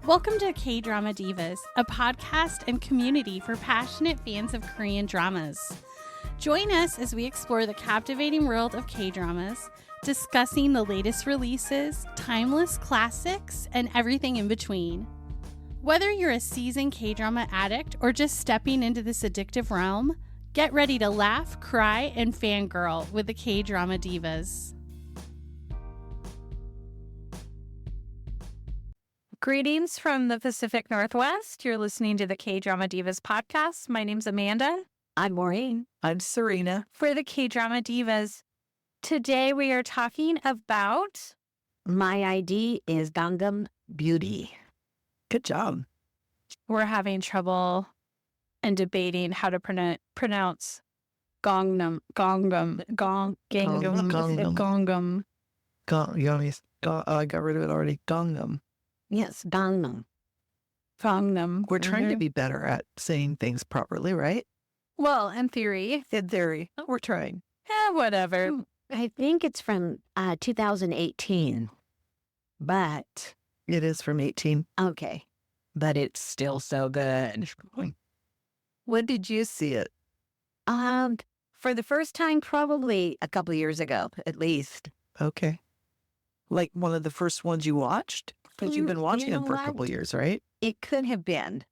Welcome to Kdrama Divas, a podcast and community for passionate fans of Korean dramas. Join us as we explore the captivating world of K-dramas, discussing the latest releases, timeless classics, and everything in between. Whether you're a seasoned K-drama addict or just stepping into this addictive realm, get ready to laugh, cry, and fangirl with the Kdrama Divas. Greetings from the Pacific Northwest. You're listening to the Kdrama Divas podcast. My name's Amanda. I'm Maureen. I'm Serina. For the Kdrama Divas. Today we are talking about... My ID is Gangnam Beauty. Good job. We're having trouble and debating how to pronounce Gangnam. I got rid of it already. Gangnam. Yes, Gangnam. We're trying to be better at saying things properly, right? Well, in theory. In theory. We're trying. Whatever. I think it's from 2018. But... It is from 18. Okay. But it's still so good. When did you see it? For the first time, probably a couple years ago, at least. Okay. Like one of the first ones you watched? Because you've been watching them for a couple years, right? It could have been.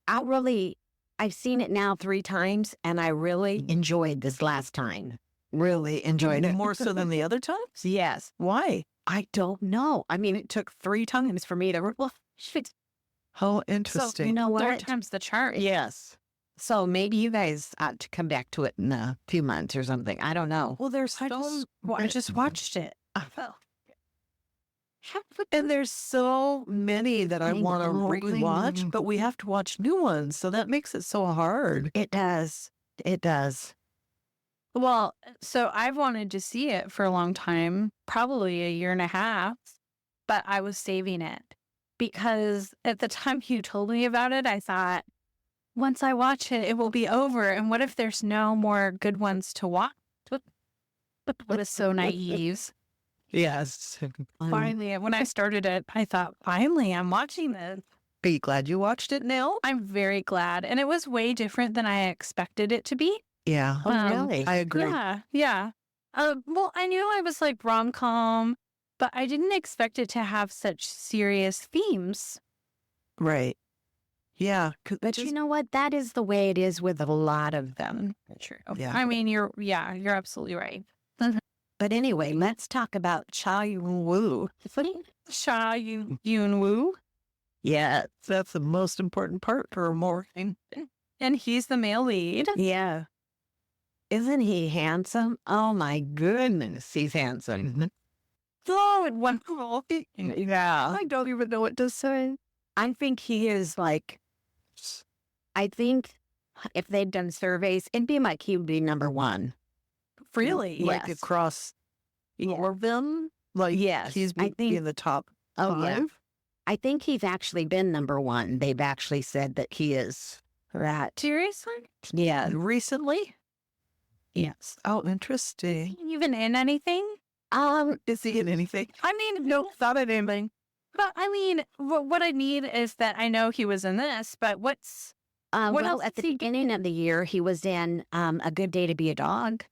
I've seen it now 3 times, and I really enjoyed this last time. Really enjoyed it. More so than the other times? Yes. Why? I don't know. I mean, it took 3 times for me to... How interesting. So, you know what? 3 times the chart. Yes. So maybe you guys ought to come back to it in a few months or something. I don't know. Well, there's I just watched it. And there's so many that I want to know. rewatch, but we have to watch new ones. So that makes it so hard. It does. It does. Well, so I've wanted to see it for a long time, probably a year and a half, but I was saving it because at the time you told me about it, I thought, once I watch it, it will be over. And what if there's no more good ones to watch? What is so naive. Yes. Finally, when I started it, I thought, finally, I'm watching this. Are you glad you watched it, Nell? I'm very glad. And it was way different than I expected it to be. Yeah. Really? I agree. Yeah. Well, I knew I was like rom-com, but I didn't expect it to have such serious themes. Right. Yeah. But you know what? That is the way it is with a lot of them. True. Yeah. I mean, you're absolutely right. But anyway, let's talk about Cha Yoon Woo. Cha Yoon Woo. Yeah. That's the most important part for Maureen. And he's the male lead. Yeah. Isn't he handsome? Oh my goodness, he's handsome. So wonderful. Yeah. I don't even know what to say. I think he is like, I think if they'd done surveys, it'd be like he would be number 1. Really? Like Yes. across all of them? Like, Yes, he's I think- in the top 5? Oh, yeah. I think he's actually been number 1. They've actually said that he is that. Seriously? Yeah. Recently? Yes. Oh, interesting. Even in anything? Is he in anything? I mean, No, not in anything. but I mean, what I need is that I know he was in this, but what's... What well, else at is the he- beginning of the year, he was in A Good Day to Be a Dog.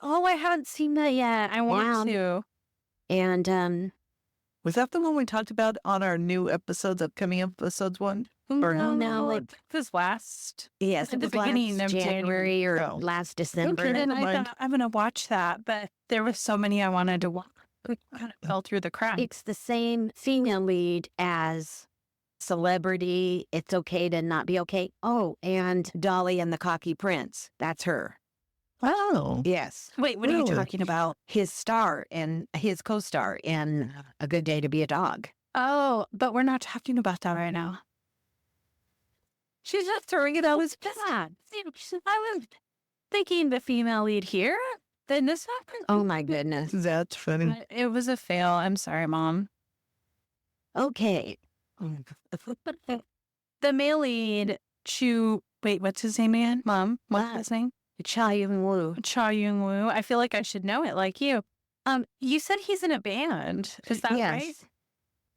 Oh, I haven't seen that yet. I want to. And Was that the one we talked about on our new episodes, upcoming episodes one? Or no, it was last. yes, At it the was beginning last of January or Oh. last December. And Never I mind. thought I'm going to watch that, but there were so many I wanted to watch. It kind of fell through the cracks. It's the same female lead as Celebrity, It's Okay to Not Be Okay. Oh, and Dolly and the Cocky Prince. That's her. Oh. Yes. Wait, what are you Really? talking about? His star and his co-star in A Good Day to Be a Dog. Oh, but we're not talking about that right now. She's just throwing it out as bad. I was thinking the female lead here. Then this happened. Oh my goodness. That's funny. It was a fail. I'm sorry, Mom. Okay. The male lead, wait, what's his name again? Mom, what's What? his name? Cha Yoon Woo. Cha Yoon Woo. I feel like I should know it like you. You said he's in a band. Is that right?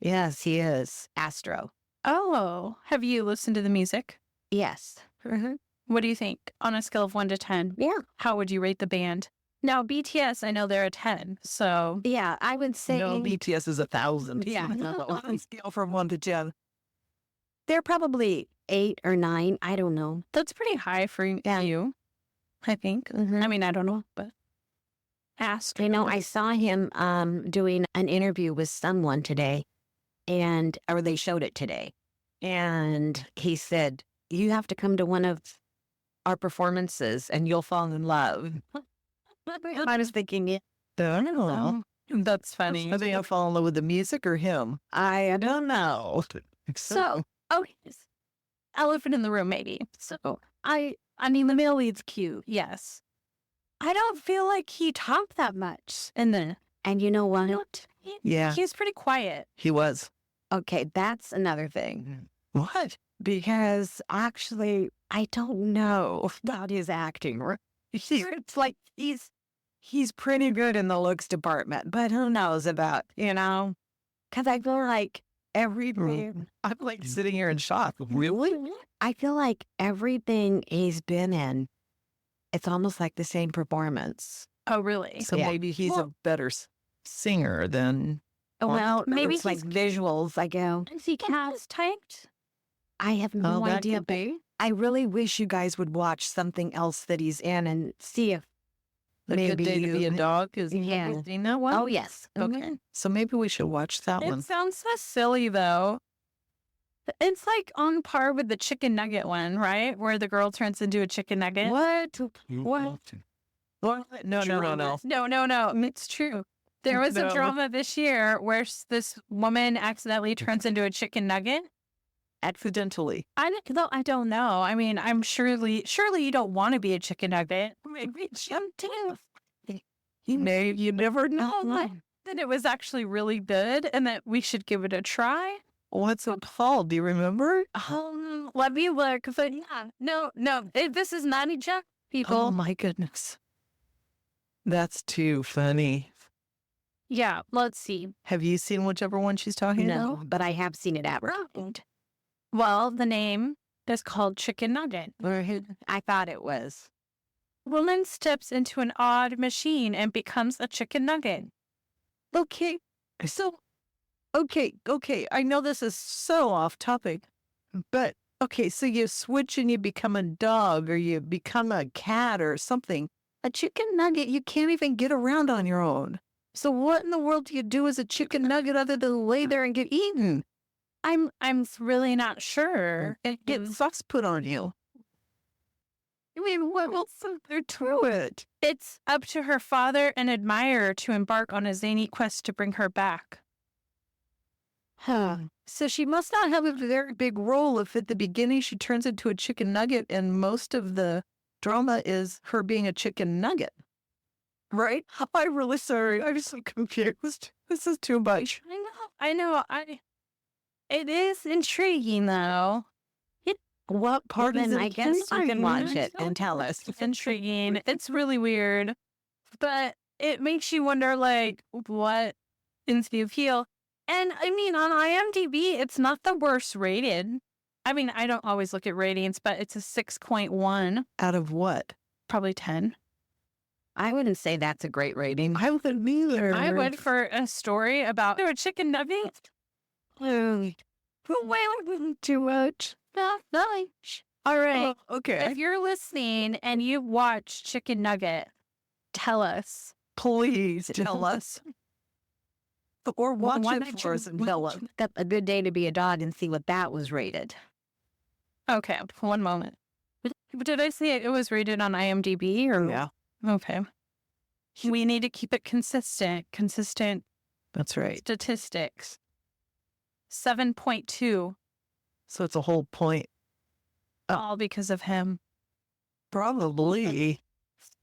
Yes, he is. Astro. Oh, have you listened to the music? Yes. What do you think on a scale of 1 to 10? Yeah. How would you rate the band? Now, BTS, I know they're a 10, so. Yeah, I would say No, BTS is 1,000. Yeah. On a scale from 1 to 10. they're probably 8 or 9. I don't know. That's pretty high for you, I think. I mean, I don't know, but ask. You know, I saw him doing an interview with someone today, or they showed it today. And he said, you have to come to one of our performances and you'll fall in love. I was thinking, yeah, That's funny. I think I fall in love with the music or him. I don't know. So, yes. Elephant in the room, maybe. So, I mean, the male lead's cute, yes. I don't feel like he talked that much in the. And you know what? Yeah, He's pretty quiet. he was. Okay, that's another thing. What? Because actually, I don't know about his acting. It's like he's pretty good in the looks department, but who knows about, because I feel like everything. I'm like sitting here in shock. Really? I feel like everything he's been in, it's almost like the same performance. Oh, really? So Yeah. maybe he's a better singer than. Well, maybe it's like visuals. I go, Is he cast typed? I have no that idea. could be. I really wish you guys would watch something else that he's in and see if A Good Day to Be a Dog is. Yeah. Have you seen that one? Oh, yes. Okay. So maybe we should watch that It one. sounds so silly, though. It's like on par with the chicken nugget one, right? Where the girl turns into a chicken nugget. What? What? No. No. It's true. There was a No. drama this year where this woman accidentally turns into a chicken nugget. Accidentally. I don't know. I mean, I'm surely you don't want to be a chicken nugget. Maybe something. You never know. That it was actually really good and that we should give it a try. What's it called? Do you remember? Let me look. But yeah, no. This is not a joke, people. Oh my goodness. That's too funny. Yeah, let's see. Have you seen whichever one she's talking No, about? but I have seen it advertised. Well, the name is called Chicken Nugget. I thought it was. Woman steps into an odd machine and becomes a chicken nugget. Okay. So, okay. I know this is so off topic, but okay. So you switch and you become a dog or you become a cat or something. A chicken nugget, you can't even get around on your own. So what in the world do you do as a chicken nugget other than lay there and get eaten I'm really not sure. and get sauce put on you? I mean, what else is there to it? It's up to her father and admirer to embark on a zany quest to bring her back. Huh. So she must not have a very big role if at the beginning she turns into a chicken nugget and most of the drama is her being a chicken nugget. Right? I'm really sorry. I'm so confused. This is too much. I know. It is intriguing, though. What part Then is it? I guess you can watch intriguing. it and tell us. Intriguing. It's really weird, but it makes you wonder, like, what is the appeal? And I mean, on IMDb, it's not the worst rated. I mean, I don't always look at ratings, but it's a 6.1, Out of what? probably 10. I wouldn't say that's a great rating. I wouldn't either. I would for a story about a chicken nugget. Too much. All right. Okay. If you're listening and you've watched Chicken Nugget, tell us. Please tell us. Or watch it for us and tell us. That's a good day to be a dog and see what that was rated. Okay, one moment. Did I say it was rated on IMDb or? Yeah, Okay. We need to keep it consistent. Consistent that's right. statistics. 7.2, So it's a whole point. Oh. all because of him. Probably.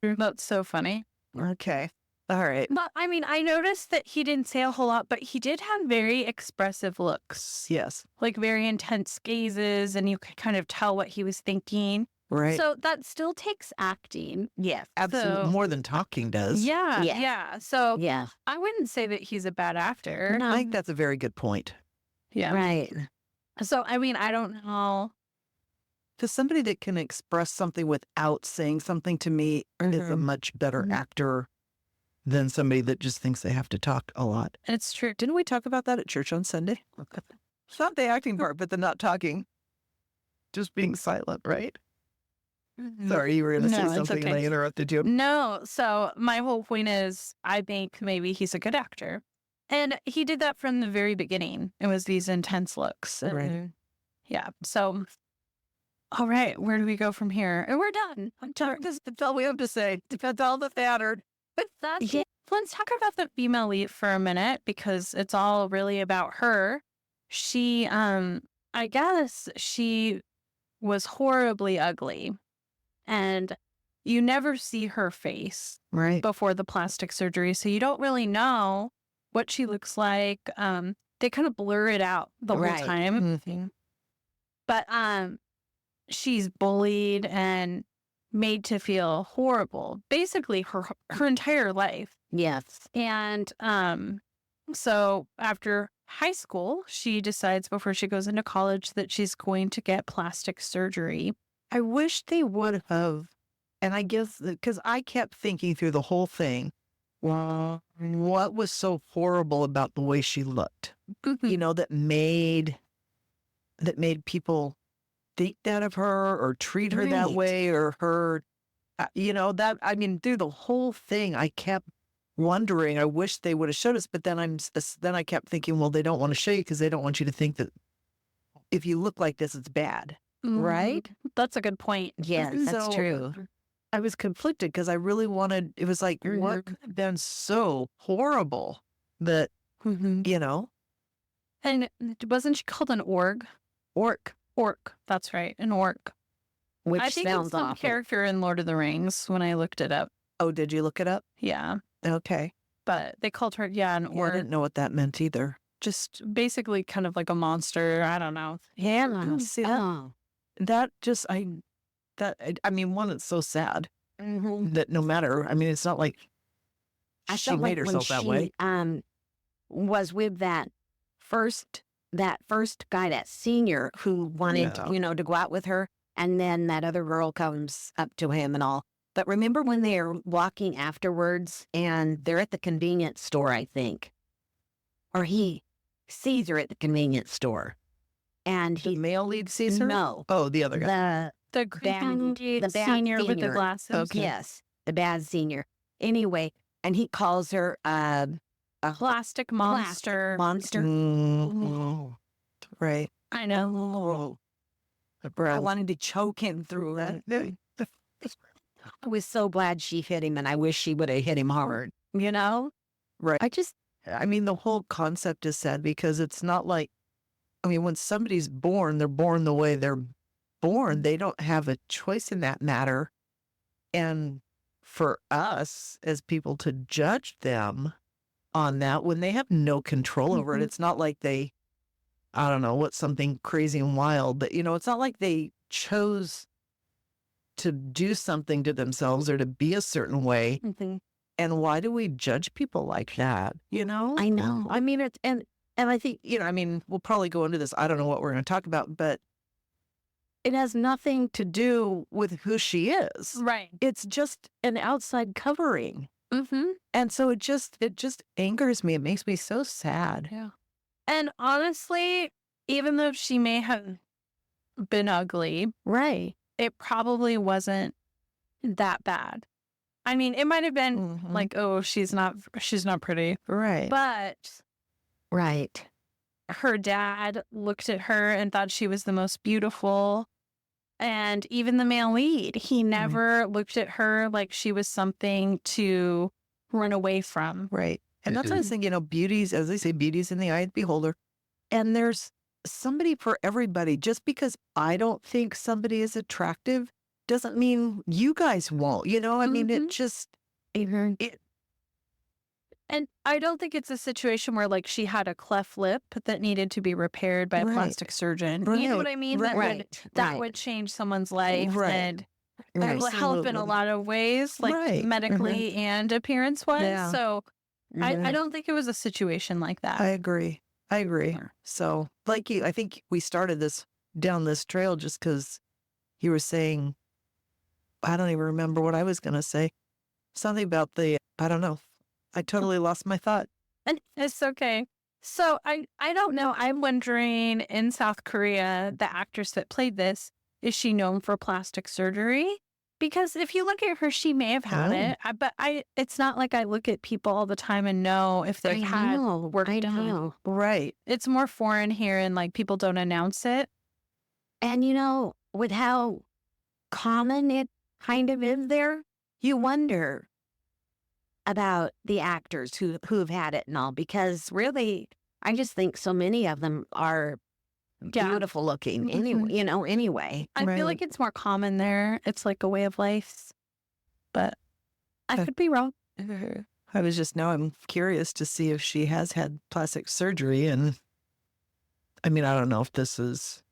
That's so funny. Okay. All right. But I mean, I noticed that he didn't say a whole lot, but he did have very expressive looks, Yes. like very intense gazes, and you could kind of tell what he was thinking. Right. So that still takes acting. Yes. Absolutely. so- More than talking does. Yeah, Yes. yeah. So Yeah. I wouldn't say that he's a bad actor. No. I think that's a very good point. Yeah. Right. So, I mean, I don't know. Because somebody that can express something without saying something to me is a much better actor than somebody that just thinks they have to talk a lot. It's true. Didn't we talk about that at church on Sunday? It's not the acting part, but the not talking. Just being silent, right? Sorry, you were going to say No, it's something and I okay. interrupted you. No. So my whole point is I think maybe he's a good actor. And he did that from the very beginning. It was these intense looks. And, Right. Yeah. So, all right. Where do we go from here? And we're done. That's all we have to say. That's all the mattered. But let's talk about the female lead for a minute because it's all really about her. She, I guess she was horribly ugly. And you never see her face Right. before the plastic surgery. So you don't really know what she looks like. They kind of blur it out the whole Right. time. Mm-hmm. But she's bullied and made to feel horrible, basically her entire life. Yes. And so after high school, she decides before she goes into college that she's going to get plastic surgery. I wish they would have. And I guess because I kept thinking through the whole thing, well, what was so horrible about the way she looked? You know, that made people think that of her or treat her that Right. way or her, you know, that, I mean, through the whole thing, I kept wondering, I wish they would have showed us, but then I kept thinking, well, they don't want to show you because they don't want you to think that if you look like this, it's bad. Right? That's a good point. Yes, that's So, true. I was conflicted because I really wanted, it was like, what could have been so horrible that, you know, And wasn't she called an orc? orc. Orc. That's right. An orc. Which I think sounds it's some awful. character in Lord of the Rings when I looked it up. Oh, did you look it up? Yeah. Okay. But they called her, an Yeah, I orc. didn't know what that meant either. Just basically kind of like a monster. I don't know. Yeah. See, Oh. that just, I mean, one, it's so sad that no matter, I mean, it's not like I she felt made like when herself that way. she was with that first guy, that senior who wanted, Yeah. to go out with her, and then that other girl comes up to him and all. But remember when they're walking afterwards and they're at the convenience store, I think, or he sees her at the convenience store, and The he male lead sees her? no, Oh, the other guy. The bad senior with the senior. glasses. Okay. yes, the bad senior. Anyway, and he calls her a Plastic monster. monster. Mm, right. I know. I wanted to choke him through that. I was so glad she hit him, and I wish she would have hit him hard. Right. I mean, the whole concept is sad because it's not like, I mean, when somebody's born, they're born the way they're born. They don't have a choice in that matter. And for us as people to judge them on that when they have no control over it, it's not like they, I don't know, what's something crazy and wild, but, it's not like they chose to do something to themselves or to be a certain way. And why do we judge people like that? I know. I mean, it's, and I think, I mean, we'll probably go into this. I don't know what we're going to talk about, but it has nothing to do with who she is. Right. It's just an outside covering. Mm-hmm. And so it just angers me. It makes me so sad. Yeah. And honestly, even though she may have been ugly, Right. it probably wasn't that bad. I mean, it might have been like, oh, she's not pretty. Right. But Right. her dad looked at her and thought she was the most beautiful. And even the male lead, he never looked at her like she was something to run away from. Right. And that's what I was saying, beauty's, as they say, beauty's in the eye of the beholder. And there's somebody for everybody. Just because I don't think somebody is attractive doesn't mean you guys won't, I mean, it just, And I don't think it's a situation where like she had a cleft lip that needed to be repaired by a Right. plastic surgeon. Right. You know what I mean? Right. That would change someone's life Right. and it will help in a lot of ways, like Right. medically and appearance wise. Yeah. So I don't think it was a situation like that. I agree. I agree. So, like you, I think we started this down this trail just because you were saying, I don't even remember what I was going to say. Something about I don't know. I totally lost my thought. And it's okay. So I don't know. I'm wondering, in South Korea, the actress that played this, is she known for plastic surgery? Because if you look at her, she may have had it. But it's not like I look at people all the time and know if they've had work done. Right. It's more foreign here, and like people don't announce it. And with how common it kind of is there, you wonder about the actors who've had it and all, because really, I just think so many of them are beautiful looking anyway. I feel like it's more common there. It's like a way of life. But I could be wrong. I was just now I'm curious to see if she has had plastic surgery. And I mean, I don't know if this is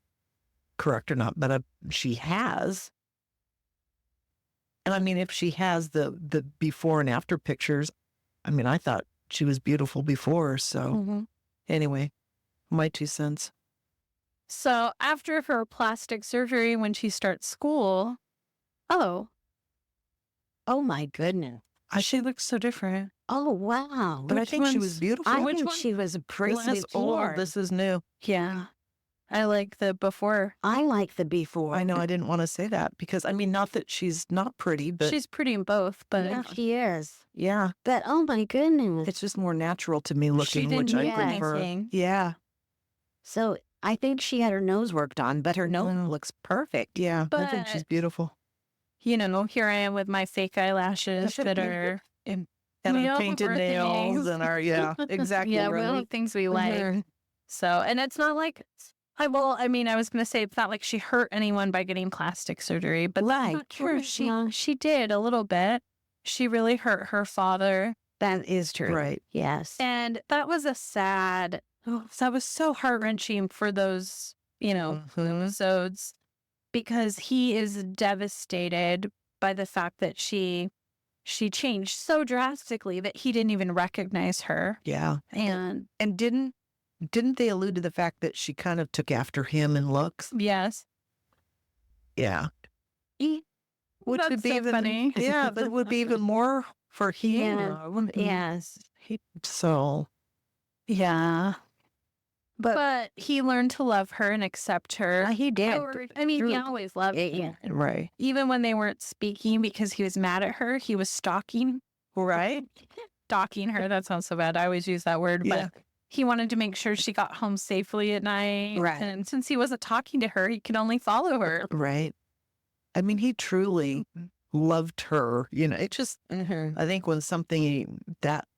correct or not, but she has. And I mean, if she has the before and after pictures, I mean, I thought she was beautiful before. So anyway, my 2 cents. So after her plastic surgery, when she starts school, oh my goodness. She looks so different. Oh, wow. But I think she was beautiful. I think she was pretty This is old. This is new. yeah. I like the before. I like the before. I know I didn't want to say that because, I mean, not that she's not pretty, but She's pretty in both, but Yeah, she is. yeah, But oh my goodness. it's just more natural to me she looking, didn't which I need prefer. anything. Yeah, So I think she had her nose worked on, but her nose looks perfect. yeah. I think she's But- beautiful. Here I am with my fake eyelashes that are And We our all painted birthday nails nails. and our, yeah, exactly. yeah, we right. all have things we like. Mhm. So, and it's not like I was going to say it's not like she hurt anyone by getting plastic surgery, but that's not true. She did a little bit. She really hurt her father, That is true. Right. Yes. and that was that was so heart-wrenching for those, Mhm. episodes, because he is devastated by the fact that she changed so drastically that he didn't even recognize her. Yeah. And And didn't they allude to the fact that she kind of took after him in looks? yes, Yeah. Which that's would be so even, funny. yeah, that would be even more for him. Yeah. Yes. So, Yeah. But- But he learned to love her and accept her. He did. I mean, he True. always loved her. Yeah. right. Even when they weren't speaking because he was mad at her, he was stalking her. That sounds so bad. I always use that word, Yeah. but he wanted to make sure she got home safely at night. Right. And since he wasn't talking to her, he could only follow her. Right. I mean, he truly loved her. It just, Mhm. I think when something that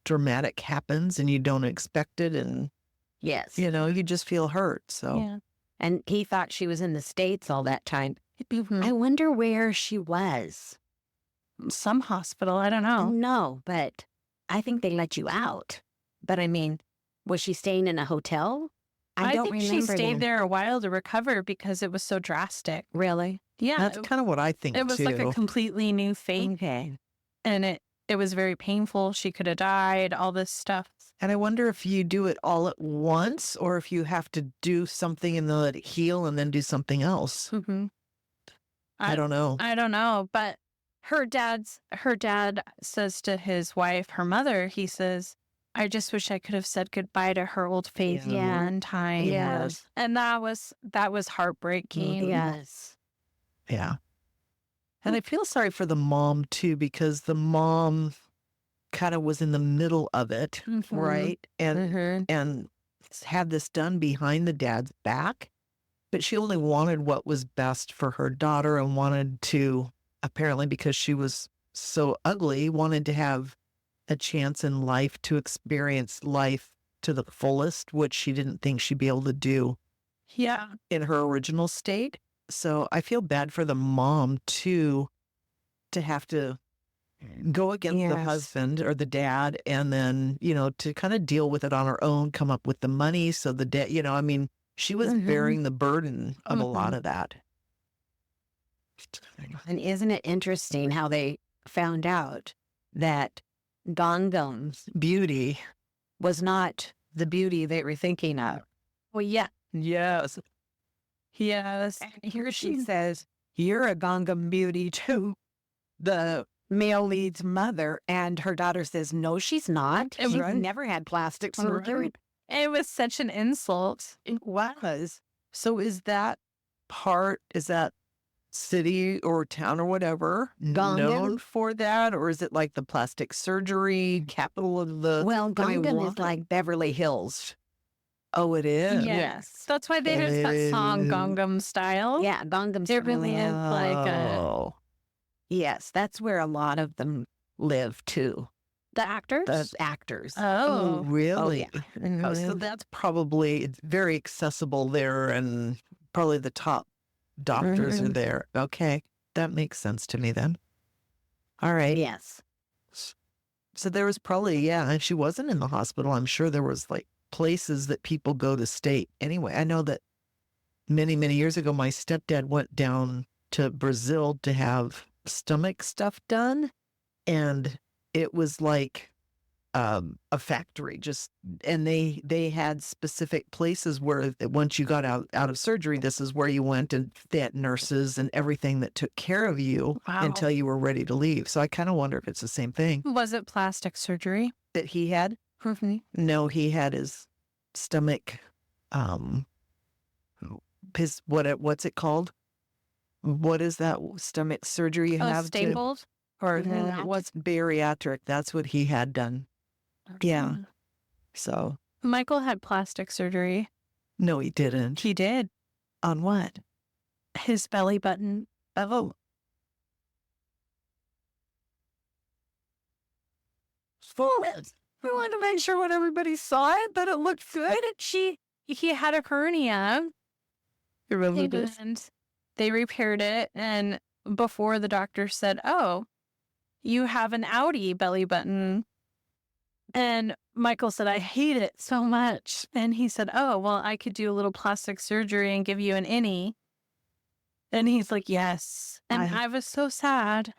dramatic happens and you don't expect it and, Yes. you just feel hurt. So, Yeah. And he thought she was in the States all that time. Mhm. I wonder where she was. Some hospital. I don't know. No, but I think they let you out. But I mean, was she staying in a hotel? I don't think she remember stayed that. there a while to recover because it was so drastic. Really? Yeah. that's kind of what I think It was too. like a completely new fate, Okay. and it was very painful. She could have died, all this stuff. And I wonder if you do it all at once or if you have to do something and then let it heal and then do something else. Mm-hmm. I don't know. I don't know, but her dad says to his wife, her mother, he says, I just wish I could have said goodbye to her old face Yeah. one time. Yes. And that was heartbreaking. Yes. Yeah. And I feel sorry for the mom too, because the mom kind of was in the middle of it, Mhm. right? And Mm-hmm. and had this done behind the dad's back, but she only wanted what was best for her daughter and wanted to, apparently because she was so ugly, wanted to have a chance in life to experience life to the fullest, which she didn't think she'd be able to do Yeah. in her original state. So I feel bad for the mom too, to have to go against the Yes. husband or the dad and then, to kind of deal with it on her own, come up with the money. So the dad, I mean, she was Mhm. bearing the burden of a lot of that. And isn't it interesting how they found out that Gangnam Beauty. was not the beauty they were thinking of. Well, yeah. Yes. Yes. And here she says, "You're a Gangnam Beauty too." The male lead's mother, and her daughter says, "No, she's not. It She's was- never had plastic surgery." It was such an insult. It was. So is that city or town or whatever Gangnam? known for that? Or is it like the plastic surgery capital of the... Well, I mean, Gangnam why? is like Beverly Hills. Oh, it is? Yes. That's why they did that song Gangnam Style. Yeah, Gangnam's It really is like a... Oh. Yes, that's where a lot of them live too. The actors? The actors. Oh, Oh. really? yeah. Oh, so that's probably it's very accessible there, and probably the top doctors are there. Okay, that makes sense to me then. All right. Yes. So there was probably, and she wasn't in the hospital. I'm sure there was like places that people go to stay. Anyway, I know that many, many years ago, my stepdad went down to Brazil to have stomach stuff done, and it was like a factory and they had specific places where once you got out of surgery, this is where you went, and they had nurses and everything that took care of you until you were ready to leave. So I kind of wonder if it's the same thing Was it plastic surgery? that he had. No, he had his stomach, what's it called? What is that stomach surgery you have? Stapled? Or what's bariatric? That's what he had done. Yeah. So Michael had plastic surgery. no, he didn't. He did. On what? His belly button. Oh. We wanted to make sure when everybody saw it that it looked good. He had a hernia. You remember this? And they repaired it. And before the doctor said, "Oh, you have an outie belly button." And Michael said, "I hate it so much." And he said, "Oh, well, I could do a little plastic surgery and give you an innie." And he's like, "Yes." And I was so sad.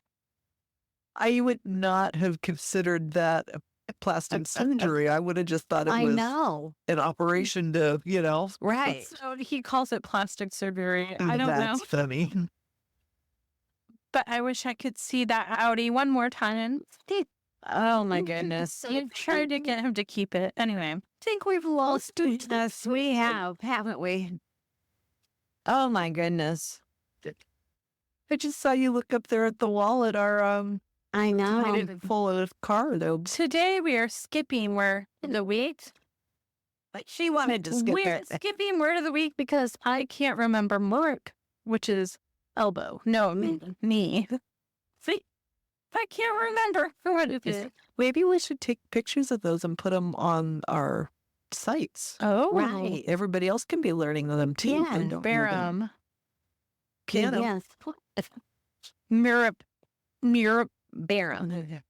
I would not have considered that a plastic surgery. I would have just thought it I was know. an operation to, Right. So he calls it plastic surgery. I don't know. That's funny. But I wish I could see that outie one more time. Oh my goodness. I tried to get him to keep it. Anyway. I think we've lost it. Yes, we have, haven't we? Oh my goodness. I just saw you look up there at the wall at our I know. full of car though. Today we are skipping word of the week. But she wanted to skip We're it. skipping word of the week because I can't remember Mark, which is elbow. No, knee. See? I can't remember what it is. Maybe we should take pictures of those and put them on our sites. Oh, Right. Everybody else can be learning them too. Yeah, and don't know them. Barum. Piano. Yes. Mirab. Barum.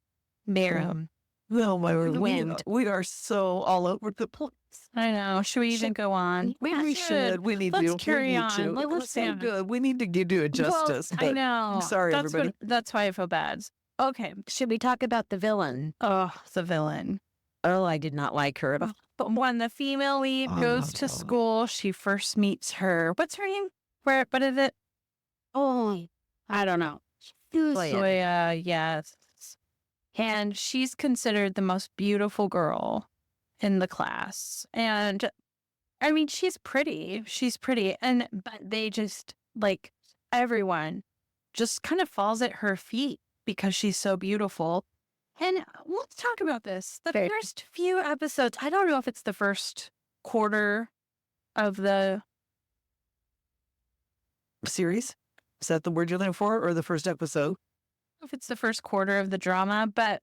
Barum. Oh my word. Wind. We are so all over the place. I know. Should we even go on? We should. We need Let's to. carry we need on. to. Let's It was so yeah. good. We need to do it justice. Well, I but know. I'm sorry, that's everybody. That's why I feel bad. Okay. Should we talk about the villain? Oh, the villain. Oh, I did not like her at all. But when the female lead goes to school, she first meets her. What's her name? What is it? Oh, I don't know. Soya, yes. And she's considered the most beautiful girl in the class. And I mean, she's pretty. But they just, like, everyone just kind of falls at her feet because she's so beautiful. And let's talk about this. The first few episodes, I don't know if it's the first quarter of the Series? Is that the word you're looking for, or the first episode? if it's the first quarter of the drama, but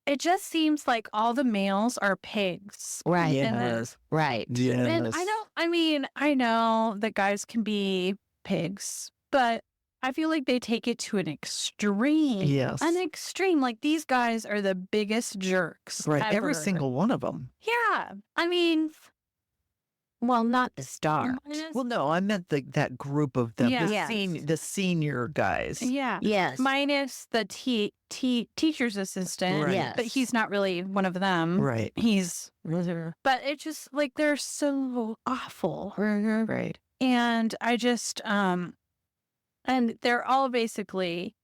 it just seems like all the males are pigs. right. Yes. Right. Yes. And I know that guys can be pigs, but I feel like they take it to an extreme. Yes. An extreme. Like, these guys are the biggest jerks. Right. Every ever. single one of them. Yeah. I mean, Well, not the star. Well, no, I meant that group of them. Yeah. The, Yes. the senior guys. Yeah. Yes. Minus the teacher's assistant. Right. Yes. But he's not really one of them. Right. He's, Mhm. but it's just like they're so awful. Right. And I just, and they're all basically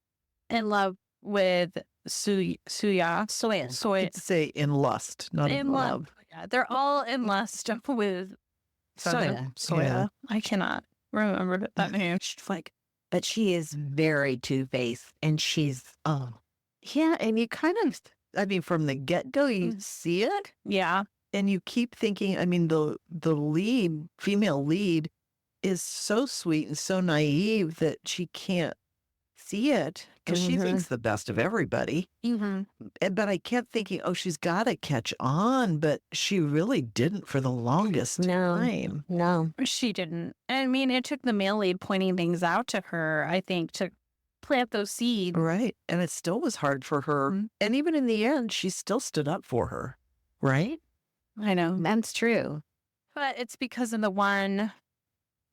in love with Soya. Soya. I'd say in lust, not in love. Yeah, they're all in lust with Soya. Soya. Yeah. I cannot remember that name. She's like, But she is very two-faced, and she's, Yeah, and you kind of, I mean, from the get-go, you see it, yeah, and you keep thinking, I mean, the lead, female lead, is so sweet and so naive that she can't see it because she thinks the best of everybody. But I kept thinking, oh, she's got to catch on, but she really didn't for the longest time. no. she didn't. I mean, it took the male lead pointing things out to her, I think, to plant those seeds. Right. And it still was hard for her. And even in the end, she still stood up for her. Right? I know. That's true. But it's because of the one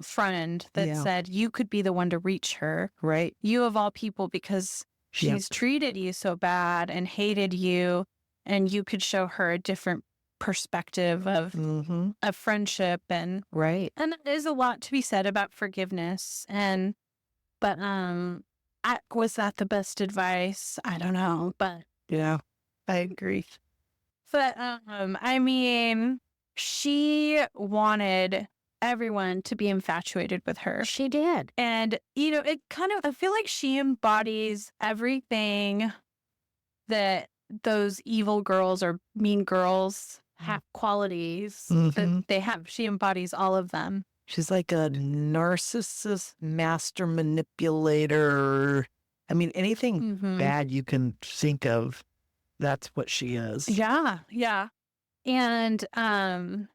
friend that Yeah. said you could be the one to reach her. Right. You of all people, because she's treated you so bad and hated you, and you could show her a different perspective of friendship and Right. there's a lot to be said about forgiveness. But was that the best advice? I don't know, but Yeah. I agree. But I mean, she wanted everyone to be infatuated with her. She did. And, it kind of, I feel like she embodies everything that those evil girls or mean girls have qualities that they have. She embodies all of them. She's like a narcissist, master manipulator. I mean, anything bad you can think of, that's what she is. Yeah, yeah. And I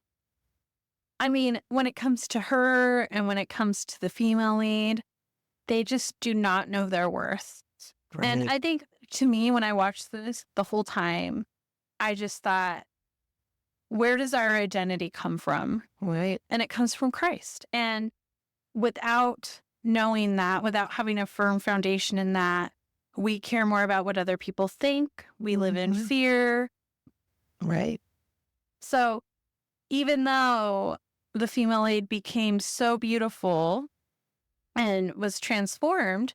mean, when it comes to her and when it comes to the female lead, they just do not know their worth. Right. And I think, to me, when I watched this the whole time, I just thought, where does our identity come from? Right. And it comes from Christ. And without knowing that, without having a firm foundation in that, we care more about what other people think. We live in fear. Right. So even though the female lead became so beautiful and was transformed,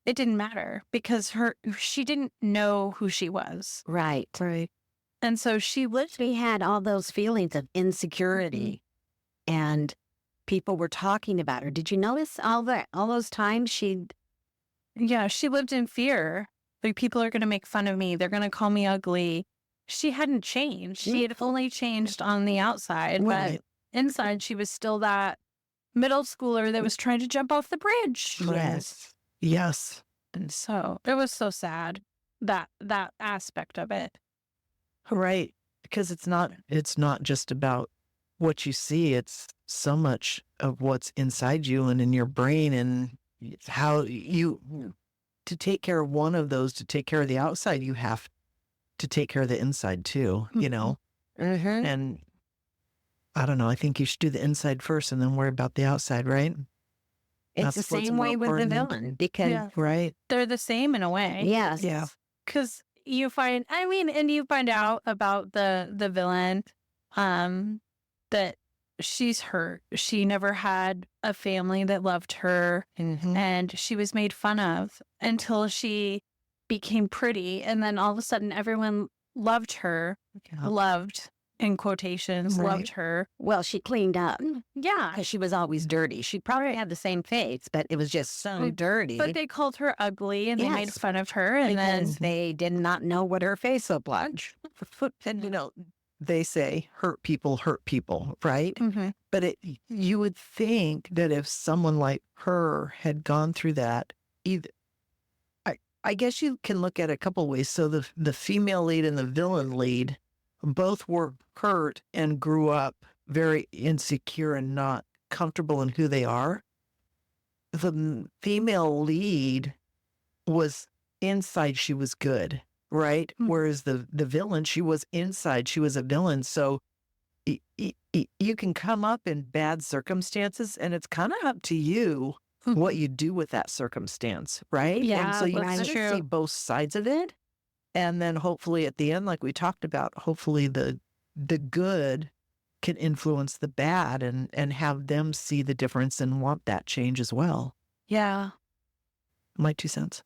it didn't matter because she didn't know who she was. Right. Right. And so she She had all those feelings of insecurity, and people were talking about her. Did you notice all those times she lived in fear. Like, people are going to make fun of me. They're going to call me ugly. She hadn't changed. She had only changed on the outside, Right. but inside she was still that middle schooler that was trying to jump off the bridge. Yes. Yes. And so it was so sad, that aspect of it. Right. Because it's not just about what you see. It's so much of what's inside you and in your brain, and how to take care of one of those, to take care of the outside, you have to take care of the inside too, and I don't know. I think you should do the inside first and then worry about the outside, right? It's the That's what's same more way with the important. villain because Yeah. Right. They're the same in a way. yes, Yeah. Because you find out about the villain, that she's hurt. She never had a family that loved her, and she was made fun of until she became pretty. And then all of a sudden, everyone loved her, loved in quotations, Right. loved her. Well, she cleaned up Yeah. because she was always dirty. She probably had the same face, but it was just so dirty. But they called her ugly and they made Yes. fun of her. And then, because they did not know what her face looked like. And they say hurt people, right? Mhm. But you would think that if someone like her had gone through that, I guess you can look at it a couple ways. So the female lead and the villain lead both were hurt and grew up very insecure and not comfortable in who they are. The female lead was inside, she was good, right? Mhm. Whereas the villain, she was inside, she was a villain. So you can come up in bad circumstances, and it's kind of up to you what you do with that circumstance, right? Yeah, and so you that's kind of true. see both sides of it, and then hopefully at the end, like we talked about, hopefully the good can influence the bad, and have them see the difference and want that change as well. Yeah. My 2 cents.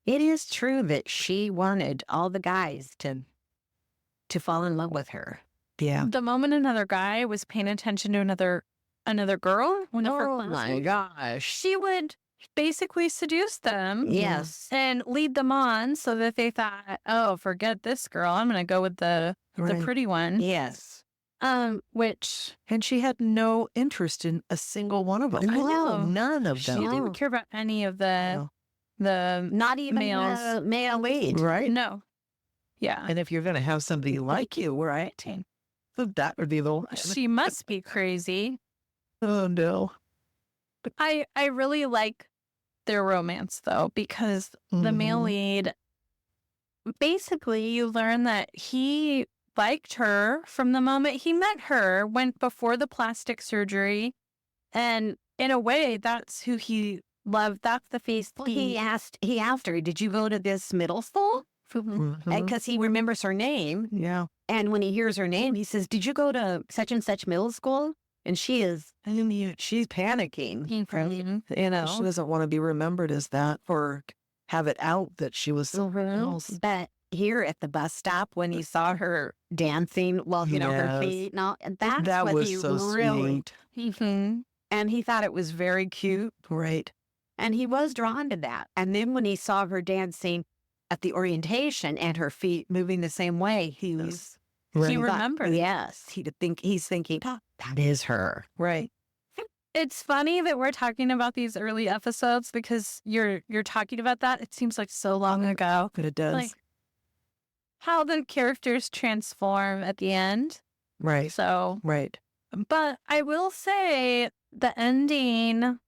It is true that she wanted all the guys to fall in love with her. Yeah. The moment another guy was paying attention to another girl, one of her Oh my classmates, gosh. she would basically seduce them Yes. and lead them on so that they thought, oh, forget this girl. I'm going to go with the Right. pretty one. Yes. Which And she had no interest in a single one of them. I know. None of she them. didn't care about any of No. the Not even males. the male lead. Right. No. Yeah. And if you're going to have somebody like you, right? So that would be the one. She must be crazy. Oh, no. I really like their romance though, because the male Mhm. lead, basically you learn that he liked her from the moment he met her, went before the plastic surgery, and in a way that's who he loved. That's the face Well, he asked her, did you go to this middle school? Mhm. Because he remembers her name. Yeah. And when he hears her name, he says, did you go to such and such middle school? And she is, she's panicking. You know? She doesn't want to be remembered as that, or have it out that she was something else. But here at the bus stop, when he saw her dancing, well, her Yes. feet and all, that's That what was he so really, sweet. and he thought it was very cute. Right. And he was drawn to that. And then when he saw her dancing at the orientation and her feet moving the same way, he was, Right. He thought, remembered. yes, he's thinking, "Oh, that is her." Right. It's funny that we're talking about these early episodes because you're talking about that. It seems like so long ago. But it does. Like how the characters transform at the end. Right. So, Right. but I will say the ending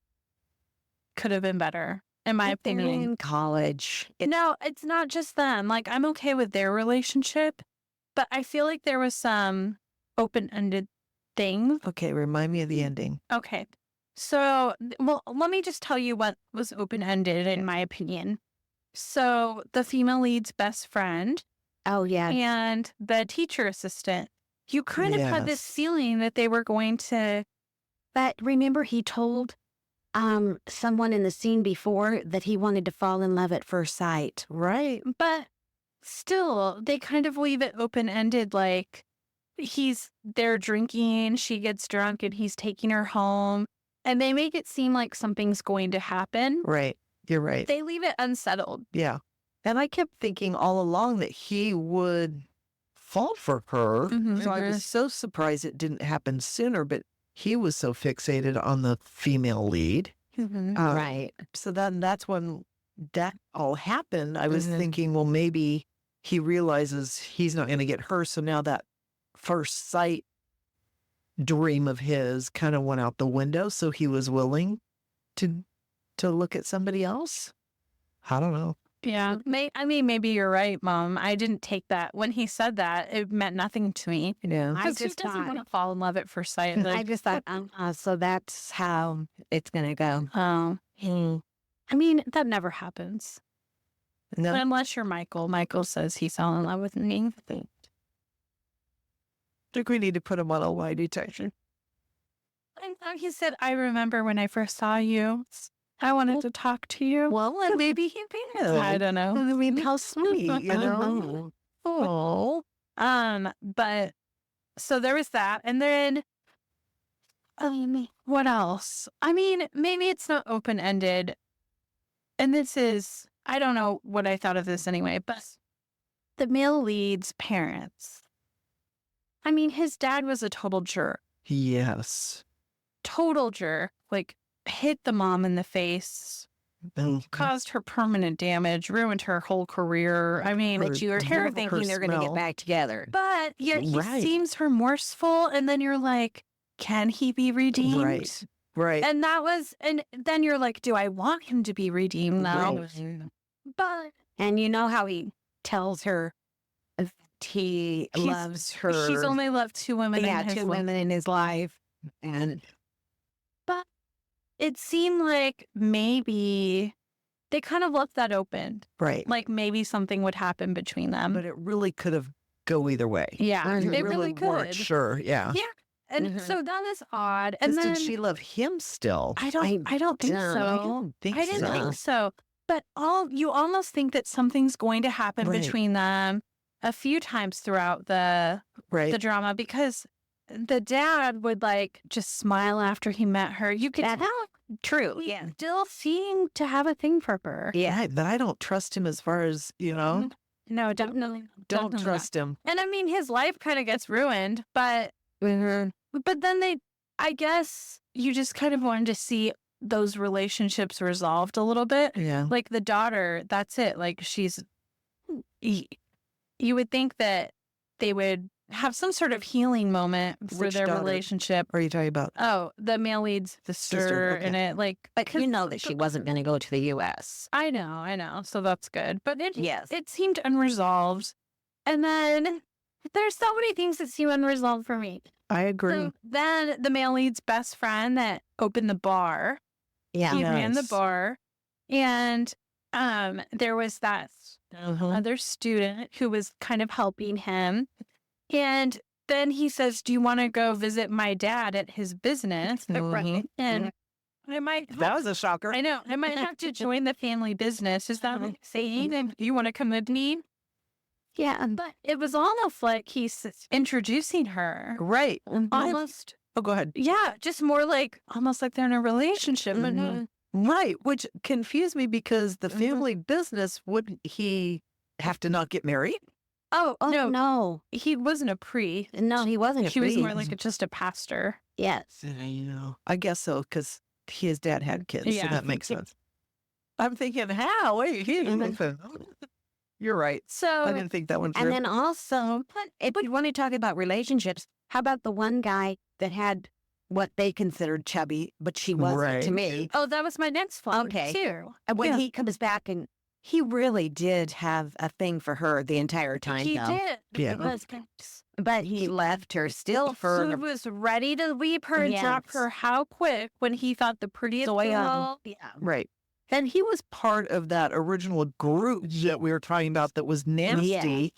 could have been better, in my But they're opinion. in college. No, it's not just them. Like, I'm okay with their relationship, but I feel like there was some open-ended things. Okay. Remind me of the ending. Okay. So, well, let me just tell you what was open-ended, in my opinion. So, the female lead's best friend Oh, yeah. and the teacher assistant, you kind of had this Yes. feeling that they were going to, But remember, he told someone in the scene before that he wanted to fall in love at first sight. Right. but still, they kind of leave it open-ended, like they're drinking, she gets drunk, and he's taking her home, and they make it seem like something's going to happen. Right. You're right. They leave it unsettled. Yeah. And I kept thinking all along that he would fall for her. Mhm. So I was so surprised it didn't happen sooner, but he was so fixated on the female lead. Right. So then that's when that all happened. I was Mhm. thinking, well, maybe he realizes he's not going to get her. So now that first sight dream of his kind of went out the window. So he was willing to look at somebody else. I don't know. Yeah. I mean, maybe you're right, Mom. I didn't take that. When he said that, it meant nothing to me. Yeah. I Because who just doesn't thought, want to fall in love at first sight? I Like, just thought, so that's how it's going to go. oh, I mean, that never happens. No. Unless you're Michael. Michael says he fell in love with me. I think we need to put him on a lie detector. And he said, I remember when I first saw you. I wanted to talk to you. Well, maybe he did. I don't know. I mean, how sweet, you know? Oh. But so there was that. And then what else? I mean, maybe it's not open-ended. And this is, I don't know what I thought of this anyway, but the male lead's parents. I mean, his dad was a total jerk. Yes. Total jerk. Like, hit the mom in the face, caused her permanent damage, ruined her whole career. I mean, But you were Her thinking they're going to smell. get back together. but yet he Right. seems remorseful. And then you're like, can he be redeemed? Right. Right. And and then you're like, do I want him to be redeemed now? Right. But And you know how he tells her he loves her. He's only loved two women. yeah, in his two life. women in his life, and But it seemed like maybe they kind of left that open. Right. Like maybe something would happen between them. But it really could have go either way. Yeah, Mhm. You they really weren't could. sure. Yeah. Yeah. And Mhm. so that is odd. And 'Cause then did she love him still? I don't think don't. so. I don't think I didn't so. think so. But you almost think that something's going to happen Right. between them a few times throughout the Right. drama, because the dad would like just smile after he met her. You could That- tell true. he Yeah. still seemed to have a thing for her. Yeah. Right, but I don't trust him as far as, No, definitely don't definitely trust him. not. And I mean, his life kind of gets ruined, but Mhm. then I guess you just kind of wanted to see those relationships resolved a little bit. Yeah. Like the daughter, that's it. Like you would think that they would have some sort of healing moment for Which their daughter? relationship. What are you talking about? Oh, the male lead's sister okay. in it. Like, But you know that she wasn't going to go to the U.S. I know. So that's good. But Yes. it seemed unresolved. And then there's so many things that seem unresolved for me. I agree. So then the male lead's best friend that opened the bar, Yeah. he ran the Nice. bar, and there was that Uh-huh. other student who was kind of helping him. And then he says, "Do you want to go visit my dad at his business?" Mhm. And I might, That was a shocker. I know, I might have to join the family business. Is that what you're saying? And you want to come with me? Yeah. But it was almost like he's introducing her. Right. Almost, Oh, go ahead. yeah, just more like almost like they're in a relationship. But Mhm. Right, which confused me because the Mhm. family business, wouldn't he have to not get married? oh, Oh, no, no. he wasn't a priest. No, he wasn't a He was more priest. like just a pastor. Yes. I guess so, because his dad had kids, so Yeah. that makes sense. I'm thinking, how? Wait, you're right. I So, didn't think that one through. And then also, if you want to talk about relationships, how about the one guy that had what they considered chubby, but she wasn't to Right. me? oh, that was my next flag Okay. too. And when Yeah. he comes back, and he really did have a thing for her the entire time, He though. did. Yeah. But he left her still He for was ready to leave her and drop Yes. her how quick when he thought the prettiest Zoya. girl. Yeah. Right. And he was part of that original group that we were talking about that was nasty.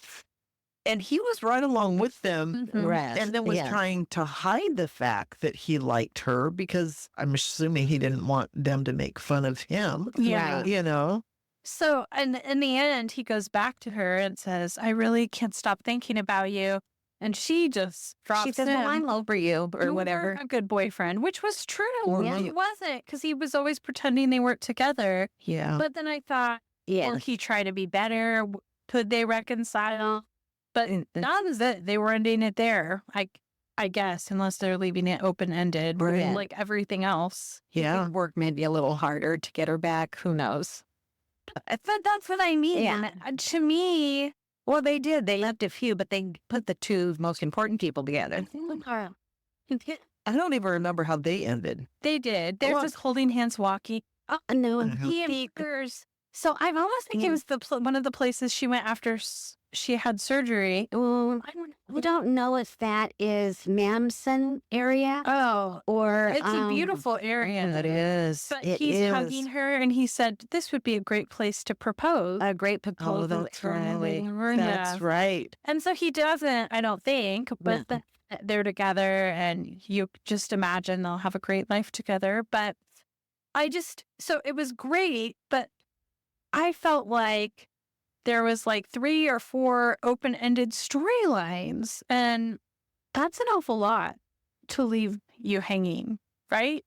And he was right along with them. Mhm. Rest. And then was yeah. trying to hide the fact that he liked her because I'm assuming he didn't want them to make fun of him. Yeah. Right. You know? So, and in the end, he goes back to her and says, "I really can't stop thinking about you." And she just drops She says, him. well, I'm over you, or "You whatever. weren't a good boyfriend," which was true. Yeah. He wasn't, because he was always pretending they weren't together. Yeah. But then I thought, Yeah. will he try to be better? Could they reconcile? But that was it. They were ending it there. I guess, unless they're leaving it open-ended, Right. like everything else. Yeah. Work maybe a little harder to get her back. Who knows? But that's what I mean. Yeah. To me, Well, they did. They left a few, but they put the two most important people together. I don't even remember how they ended. they did. They're Well- just holding hands, walking. No. Uh-huh. He and Peters. So I almost think it was one of the places she went after she had surgery. Well, we don't know if that is Mamson area Oh, or it's a beautiful area. It is. But It he's is. hugging her, and he said this would be a great place to propose. a great proposal. That's right. Yeah. That's right. And so he doesn't, I don't think, but they're together, and you just imagine they'll have a great life together. But so it was great, but I felt like there was like 3 or 4 open-ended storylines, and that's an awful lot to leave you hanging, right?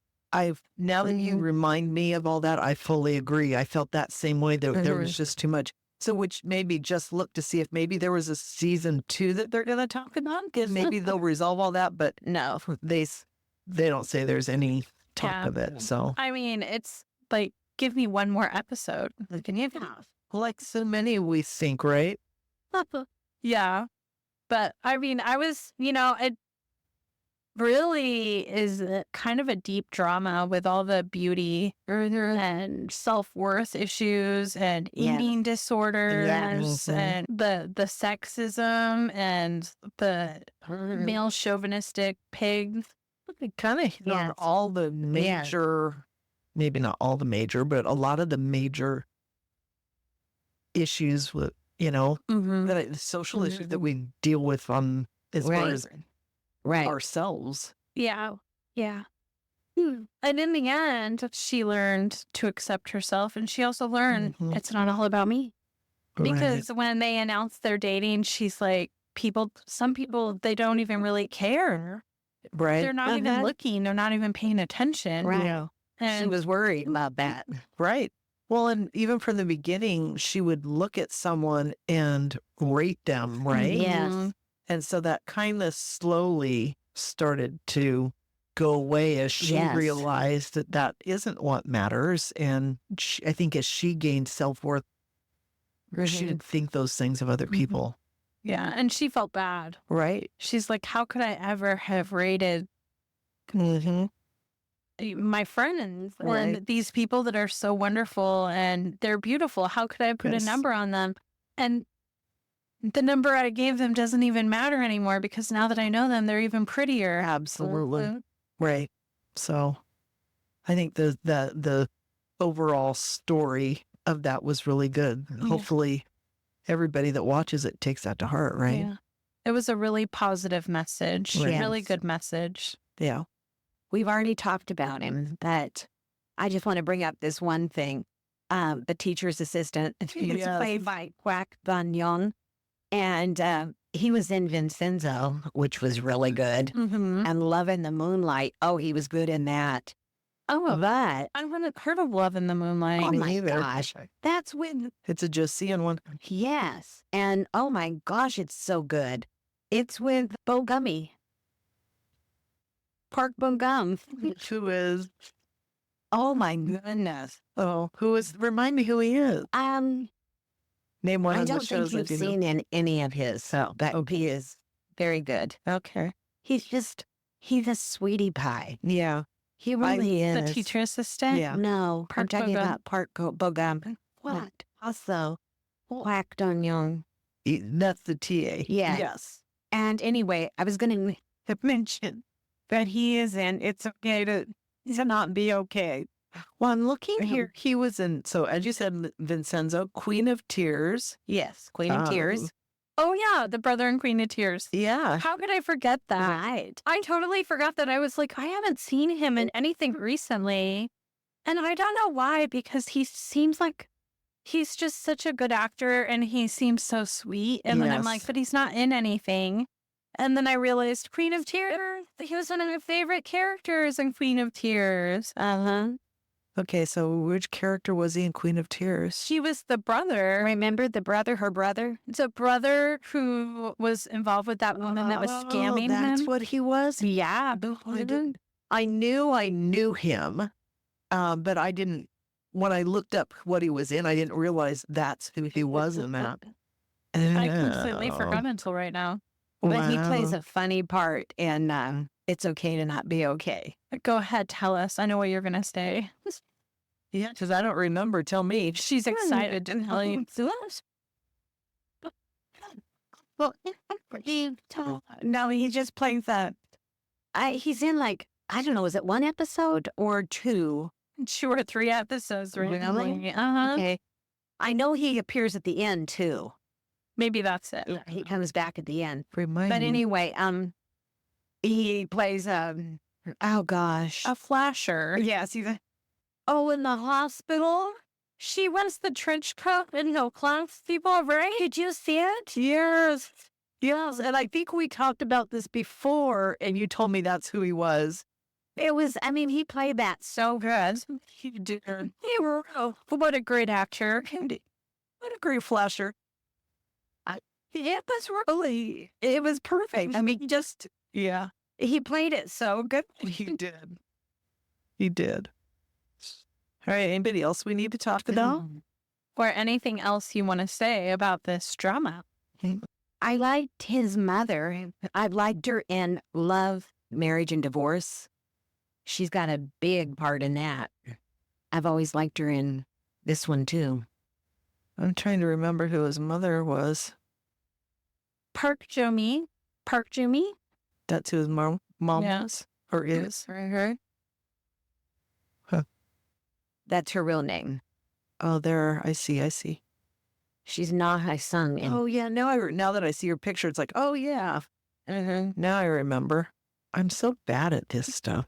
Now that you remind me of all that, I fully agree. I felt that same way. There was just too much. So which maybe just look to see if maybe there was a season 2 that they're going to talk about. Because maybe they'll resolve all that. But no, they don't say there's any talk Yeah. of it. So I mean, it's like, give me one more episode. Can you? like so many we think, right? Yeah. But I mean, I was, really is kind of a deep drama with all the beauty and self-worth issues and eating disorders and the sexism and the male chauvinistic pigs. It kind of hit on all the major, maybe not all the major, but a lot of the major issues with, the social issues that we deal with on as far as ourselves. Yeah. And in the end, she learned to accept herself, and she also learned it's not all about me. Because when they announced their dating, she's like, some people, they don't even really care. Right. They're not even looking. They're not even paying attention. Right. Yeah. And she was worried about that. Right. Well, and even from the beginning, she would look at someone and rate them, right? Yes. And so that kind of slowly started to go away as she realized that that isn't what matters. And I think as she gained self-worth, she didn't think those things of other people. Yeah, and she felt bad. Right. She's like, how could I ever have rated my friends and these people that are so wonderful and they're beautiful? How could I put a number on them? And the number I gave them doesn't even matter anymore because now that I know them, they're even prettier. Absolutely. Right. So I think the overall story of that was really good. And hopefully everybody that watches it takes that to heart, right? Yeah. It was a really positive message, really good message. Yeah. We've already talked about him, but I just want to bring up this one thing. The teacher's assistant, it's played by Kwak Ban Young, and he was in Vincenzo, which was really good, and Love in the Moonlight. Oh, he was good in that. Oh, but I haven't heard of Love in the Moonlight. oh my gosh, that's when It's a Joseon one. yes, and oh my gosh, it's so good. It's with Bo Gummy, Park Bo Gum. Who is? Oh my goodness. Oh, who is? Remind me who he is. Name one I of the don't shows think that you've you know. seen in any of his, so that he is very good. Okay. He's a sweetie pie. Yeah. He really The is. teacher assistant? Yeah. No, I'm Park talking Bo-gum. about Park Bogum. What? Also, Kwak Dong Young. That's the TA. Yeah. Yes. And anyway, I was going to mention that he is in It's Okay to Not Be Okay. Well, I'm looking here. He was in, so as you said, Vincenzo, Queen of Tears. Yes, Queen of Tears. Oh, yeah, the brother in Queen of Tears. Yeah. How could I forget that? Right. I totally forgot that. I was like, I haven't seen him in anything recently. And I don't know why, because he seems like he's just such a good actor and he seems so sweet. And then I'm Yes. like, but he's not in anything. And then I realized Queen of Tears, he was one of my favorite characters in Queen of Tears. Okay, so which character was he in Queen of Tears? She was the brother. Remember the brother, her brother? The brother who was involved with that woman that was scamming that's him. what he was? Yeah. I knew him, but I didn't, when I looked up what he was in, I didn't realize that's who he was in that. I completely forgot until right now. But he plays a funny part in It's Okay to Not Be Okay. Go ahead, tell us. I know what you're going to say. Yeah, because I don't remember. Tell me. She's excited to tell you. Well, no, he just plays that. He's in like, I don't know, is it one episode or two? 2 or 3 episodes, right? Really? Uh-huh. Okay. I know he appears at the end too. Maybe that's it. He comes back at the end. Remind But me. anyway, he plays oh gosh. A flasher. Yes, he's in the hospital. She wears the trench coat and no clothes, people, right? Did you see it? Yes. Yes. And I think we talked about this before, and you told me that's who he was. It was, I mean, he played that so good. He did. What a great actor. What a great flasher. It was perfect. I mean, just, yeah. He played it so good. He did. He did. All right. Anybody else we need to talk about? Or anything else you want to say about this drama? I liked his mother. I liked her in Love Marriage and Divorce. She's got a big part in that. I've always liked her in this one, too. I'm trying to remember who his mother was. Park Jo-mi. Park Jo-mi? That's who his mom Yeah. was or is. Right. That's her real name. Oh, there. I see. She's Na Hae-sung. Oh, yeah. Now that I see her picture, it's like, oh, yeah. Now I remember. I'm so bad at this stuff.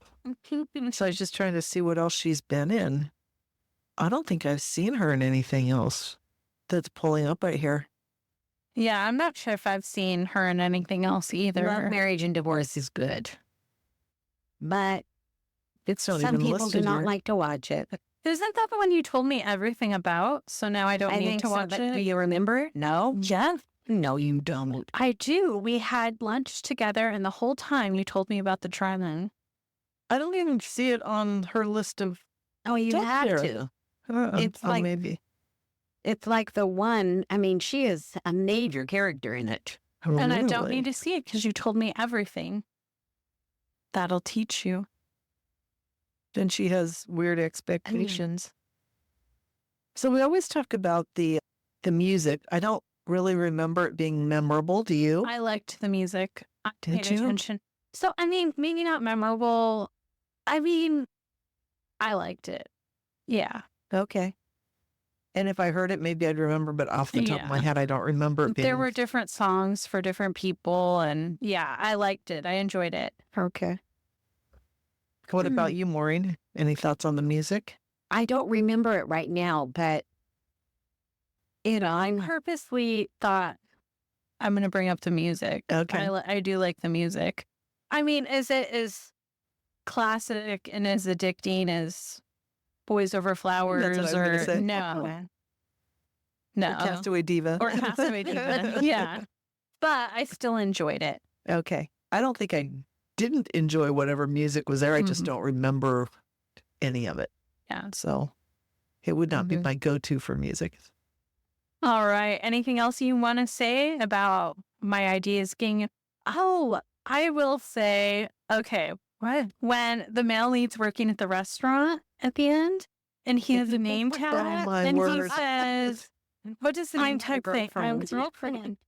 So I was just trying to see what else she's been in. I don't think I've seen her in anything else that's pulling up right here. Yeah, I'm not sure if I've seen her in anything else either. Love, Marriage and Divorce is good. But It's not some even people do listed not here. like to watch it. Isn't that the one you told me everything about? So now I don't I need think to so, watch but do it. you remember it? No? Yeah, No, you don't. I do. We had lunch together, and the whole time you told me about the Tryman. I don't even see it on her list of. Oh, you Don't have care. to. It's like- maybe. It's like the one, I mean, she is a major character in it. And I don't Really? need to see it because you told me everything. That'll teach you. Then she has weird expectations. So we always talk about the music. I don't really remember it being memorable. Do you? I liked the music. I Did paid you? attention. So, I mean, maybe not memorable. I mean, I liked it. Yeah. Okay. And if I heard it, maybe I'd remember, but off the top of my Yeah. head, I don't remember it being. There were different songs for different people. And yeah, I liked it. I enjoyed it. Okay. What about you, Maureen? Any thoughts on the music? I don't remember it right now, but I purposely thought I'm going to bring up the music. Okay. I do like the music. I mean, is it as classic and as addicting as Boys Over Flowers That's what I was gonna or say. no? Or Castaway Diva. Or Castaway Diva. Yeah. But I still enjoyed it. Okay. I don't think I didn't enjoy whatever music was there. I just Mhm. don't remember any of it. Yeah. So it would not be Mhm. my go-to for music. All right. Anything else you want to say about my ideas getting? Oh, I will say, okay, what? when the male lead's working at the restaurant at the end and he has a name tag my and he word. says, what does the name tag say? I'm girlfriend.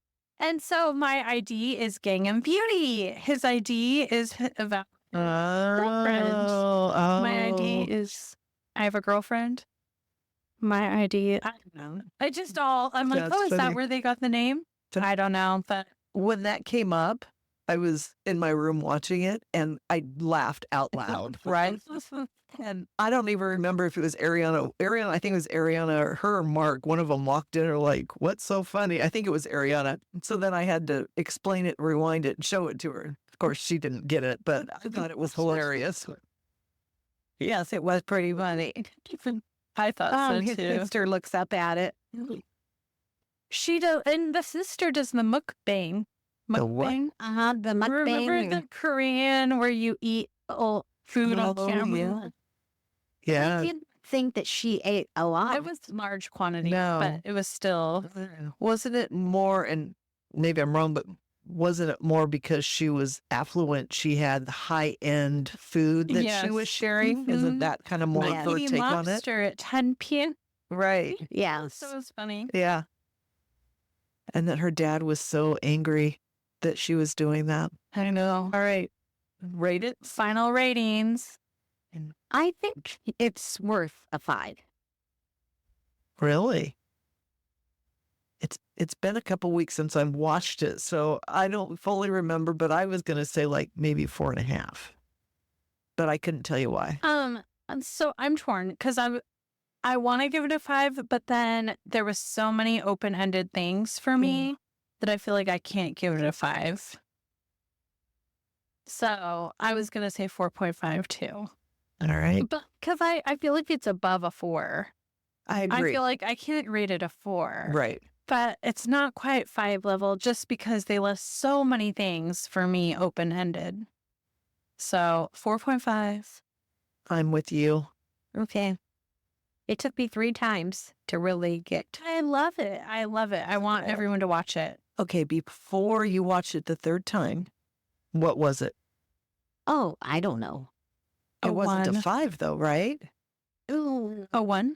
And so my ID is Gangnam Beauty. His ID is about girlfriend. Oh, My ID is I have a girlfriend. My ID, I don't know. I'm like, That's oh, is that funny. where they got the name? So- I don't know, but when that came up, I was in my room watching it and I laughed out loud, right? And I don't even remember if it was Ariana. I think it was Ariana or her or Mark. One of them walked in and like, what's so funny? I think it was Ariana. So then I had to explain it, rewind it, and show it to her. Of course, she didn't get it, but I thought it was hilarious. Yes, it was pretty funny. I thought so His too. sister looks up at it. She does, and the sister does the mukbang. The what? Mukbang. The Remember mukbang. the Korean where you eat food on Oh, camera? yeah. I Yeah. didn't think that she ate a lot. It was large quantity, No. but it was still. Wasn't it more, and maybe I'm wrong, but wasn't it more because she was affluent? She had high-end food that she Yes. was sharing? Isn't Mhm. that kind of more Yes. her Eating take on it? lobster at 10 p.m. Right. Yes. So it was funny. Yeah. And that her dad was so angry that she was doing that. I know. All right. Rate it. Final ratings. I think it's worth a 5. Really? It's been a couple weeks since I've watched it, so I don't fully remember, but I was gonna say like maybe 4.5. But I couldn't tell you why. And so I'm torn because I want to give it a 5, but then there was so many open-ended things for me that I feel like I can't give it a 5. So I was gonna say 4.5 too, All right. but because I feel like it's above a 4. I I agree. feel like I can't rate it a 4. Right. But it's not quite 5 level just because they list so many things for me open-ended. So 4.5. I'm with you. Okay. It took me 3 times to really get. I love it. I love it. I want everyone to watch it. Okay, before you watched it the third time, what was it? Oh, I don't know. It wasn't a 1. 5, though, right? Ooh, A 1?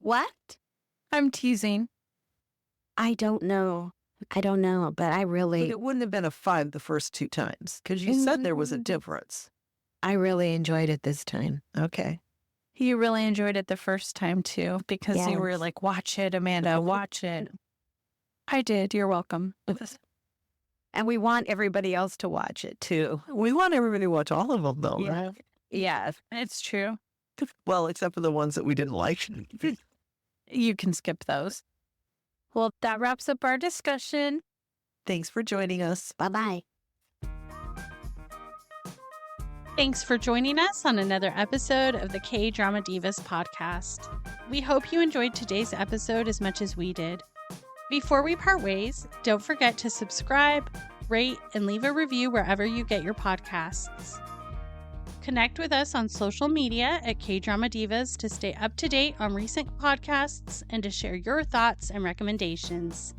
what? I'm teasing. I don't know. I don't know, but I But really, it wouldn't have been a 5 the first 2 times because you said there was a difference. I really enjoyed it this time. Okay. You really enjoyed it the first time too, because you were Yes. like, watch it, Amanda, watch it. I did. You're welcome. And we want everybody else to watch it too. We want everybody to watch all of them, though, Yeah. right? Yeah. It's true. Well, except for the ones that we didn't like. You can skip those. Well, that wraps up our discussion. Thanks for joining us. Bye-bye. Thanks for joining us on another episode of the Kdrama Divas podcast. We hope you enjoyed today's episode as much as we did. Before we part ways, don't forget to subscribe, rate, and leave a review wherever you get your podcasts. Connect with us on social media at Kdrama Divas to stay up to date on recent podcasts and to share your thoughts and recommendations.